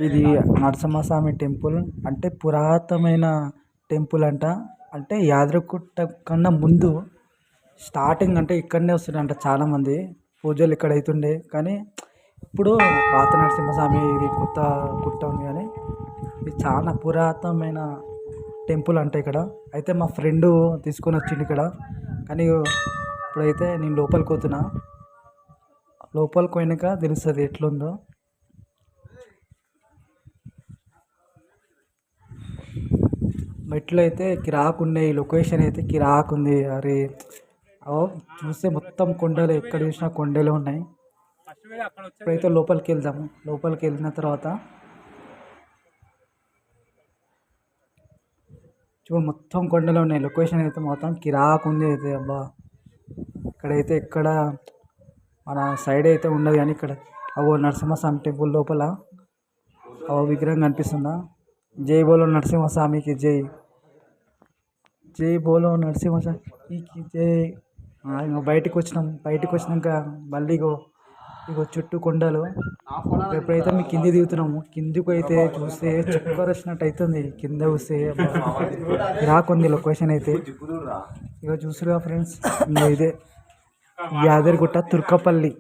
ఇది నరసింహస్వామి టెంపుల్ అంటే పురాతనమైన టెంపుల్ అంట. అంటే యాదగిరిగుట్ట కన్నా ముందు స్టార్టింగ్ అంటే ఇక్కడనే వస్తుండంట చాలామంది. పూజలు ఇక్కడ అవుతుండే కానీ ఇప్పుడు పాత నరసింహస్వామి ఇది కొత్త గుట్ట ఉంది కానీ ఇది చాలా పురాతనమైన టెంపుల్ అంట ఇక్కడ. అయితే మా ఫ్రెండు తీసుకొని వచ్చిండు ఇక్కడ. కానీ ఇప్పుడైతే నేను లోపలికి పోతున్నా. లోపలికి పోయినాక తెలుస్తుంది ఎట్లుందో. మెట్లు అయితే కిరాక్ ఉన్నాయి. లొకేషన్ అయితే కిరాక్ ఉంది. అరే ఓ చూస్తే మొత్తం కొండలు, ఎక్కడ చూసినా కొండలు ఉన్నాయి. ఇప్పుడైతే లోపలికి వెళ్దాము. లోపలికి వెళ్ళిన తర్వాత చూడు మొత్తం కొండలు ఉన్నాయి. లొకేషన్ అయితే మొత్తం కిరాక్ ఉంది. అయితే అబ్బా ఇక్కడైతే ఎక్కడ మన సైడ్ అయితే ఉండదు కానీ ఇక్కడ అవో నరసింహస్వామి టెంపుల్ లోపల అవో విగ్రహం కనిపిస్తుందా. జై బోలో నరసింహస్వామికి జై, జై బోలో నరసింహస్వామికి జై. ఇంకా బయటికి వచ్చినాక మళ్ళీ ఇగో చుట్టూ కొండలు. ఎప్పుడైతే మేము కింది దిగుతున్నాము, కిందికి అయితే చూస్తే చక్కర వచ్చినట్టు అవుతుంది. కింద చూస్తే రాకుంది లొకేషన్ అయితే. ఇక చూసారుగా ఫ్రెండ్స్, ఇంకా ఇదే యాదగిరిగుట్ట తుర్కపల్లి.